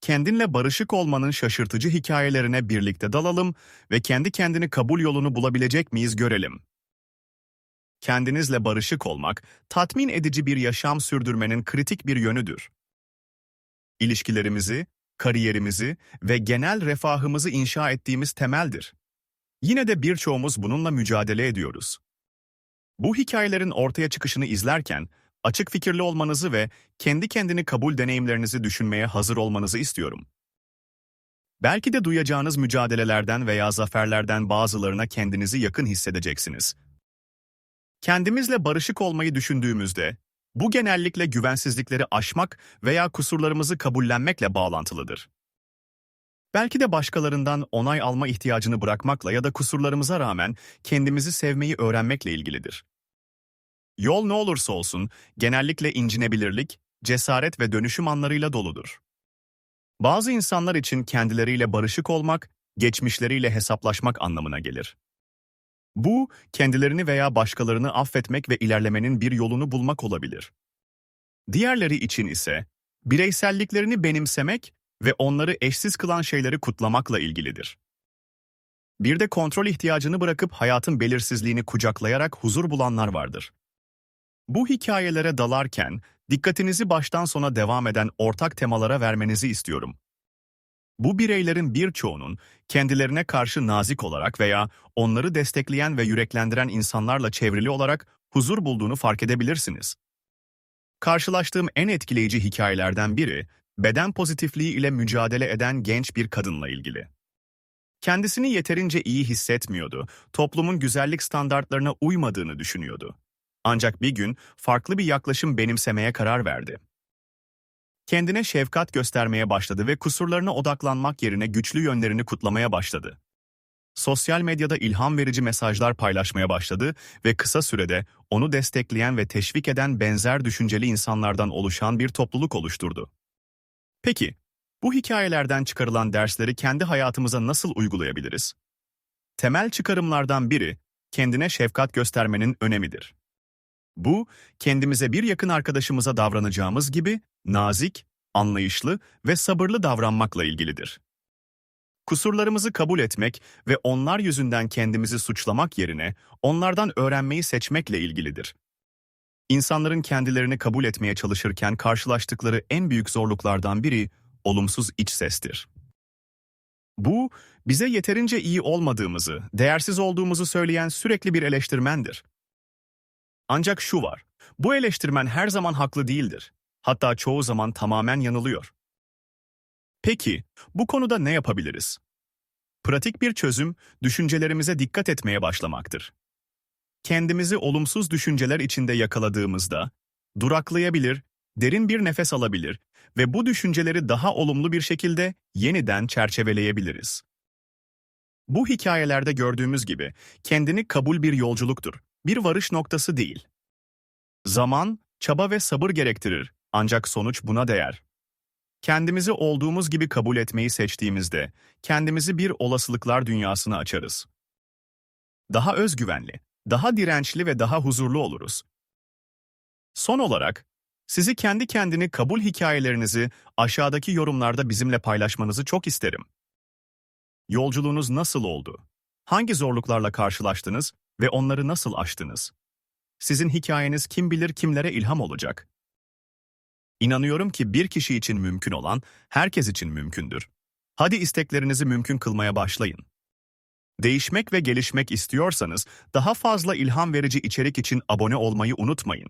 kendinle barışık olmanın şaşırtıcı hikayelerine birlikte dalalım ve kendi kendini kabul yolunu bulabilecek miyiz görelim. Kendinizle barışık olmak, tatmin edici bir yaşam sürdürmenin kritik bir yönüdür. İlişkilerimizi, kariyerimizi ve genel refahımızı inşa ettiğimiz temeldir. Yine de birçoğumuz bununla mücadele ediyoruz. Bu hikayelerin ortaya çıkışını izlerken, açık fikirli olmanızı ve kendi kendini kabul deneyimlerinizi düşünmeye hazır olmanızı istiyorum. Belki de duyacağınız mücadelelerden veya zaferlerden bazılarına kendinizi yakın hissedeceksiniz. Kendimizle barışık olmayı düşündüğümüzde, bu genellikle güvensizlikleri aşmak veya kusurlarımızı kabullenmekle bağlantılıdır. Belki de başkalarından onay alma ihtiyacını bırakmakla ya da kusurlarımıza rağmen kendimizi sevmeyi öğrenmekle ilgilidir. Yol ne olursa olsun, genellikle incinebilirlik, cesaret ve dönüşüm anlarıyla doludur. Bazı insanlar için kendileriyle barışık olmak, geçmişleriyle hesaplaşmak anlamına gelir. Bu, kendilerini veya başkalarını affetmek ve ilerlemenin bir yolunu bulmak olabilir. Diğerleri için ise, bireyselliklerini benimsemek ve onları eşsiz kılan şeyleri kutlamakla ilgilidir. Bir de kontrol ihtiyacını bırakıp hayatın belirsizliğini kucaklayarak huzur bulanlar vardır. Bu hikayelere dalarken, dikkatinizi baştan sona devam eden ortak temalara vermenizi istiyorum. Bu bireylerin birçoğunun kendilerine karşı nazik olarak veya onları destekleyen ve yüreklendiren insanlarla çevrili olarak huzur bulduğunu fark edebilirsiniz. Karşılaştığım en etkileyici hikayelerden biri, beden pozitifliği ile mücadele eden genç bir kadınla ilgili. Kendisini yeterince iyi hissetmiyordu, toplumun güzellik standartlarına uymadığını düşünüyordu. Ancak bir gün farklı bir yaklaşım benimsemeye karar verdi. Kendine şefkat göstermeye başladı ve kusurlarına odaklanmak yerine güçlü yönlerini kutlamaya başladı. Sosyal medyada ilham verici mesajlar paylaşmaya başladı ve kısa sürede onu destekleyen ve teşvik eden benzer düşünceli insanlardan oluşan bir topluluk oluşturdu. Peki, bu hikayelerden çıkarılan dersleri kendi hayatımıza nasıl uygulayabiliriz? Temel çıkarımlardan biri, kendine şefkat göstermenin önemidir. Bu, kendimize bir yakın arkadaşımıza davranacağımız gibi nazik, anlayışlı ve sabırlı davranmakla ilgilidir. Kusurlarımızı kabul etmek ve onlar yüzünden kendimizi suçlamak yerine onlardan öğrenmeyi seçmekle ilgilidir. İnsanların kendilerini kabul etmeye çalışırken karşılaştıkları en büyük zorluklardan biri olumsuz iç sestir. Bu, bize yeterince iyi olmadığımızı, değersiz olduğumuzu söyleyen sürekli bir eleştirmendir. Ancak şu var, bu eleştirmen her zaman haklı değildir. Hatta çoğu zaman tamamen yanılıyor. Peki, bu konuda ne yapabiliriz? Pratik bir çözüm, düşüncelerimize dikkat etmeye başlamaktır. Kendimizi olumsuz düşünceler içinde yakaladığımızda, duraklayabilir, derin bir nefes alabilir ve bu düşünceleri daha olumlu bir şekilde yeniden çerçeveleyebiliriz. Bu hikayelerde gördüğümüz gibi, kendini kabul bir yolculuktur, bir varış noktası değil. Zaman, çaba ve sabır gerektirir, ancak sonuç buna değer. Kendimizi olduğumuz gibi kabul etmeyi seçtiğimizde, kendimizi bir olasılıklar dünyasına açarız. Daha özgüvenli, daha dirençli ve daha huzurlu oluruz. Son olarak, sizi kendi kendini kabul hikayelerinizi aşağıdaki yorumlarda bizimle paylaşmanızı çok isterim. Yolculuğunuz nasıl oldu? Hangi zorluklarla karşılaştınız ve onları nasıl aştınız? Sizin hikayeniz kim bilir kimlere ilham olacak. İnanıyorum ki bir kişi için mümkün olan, herkes için mümkündür. Hadi isteklerinizi mümkün kılmaya başlayın. Değişmek ve gelişmek istiyorsanız, daha fazla ilham verici içerik için abone olmayı unutmayın.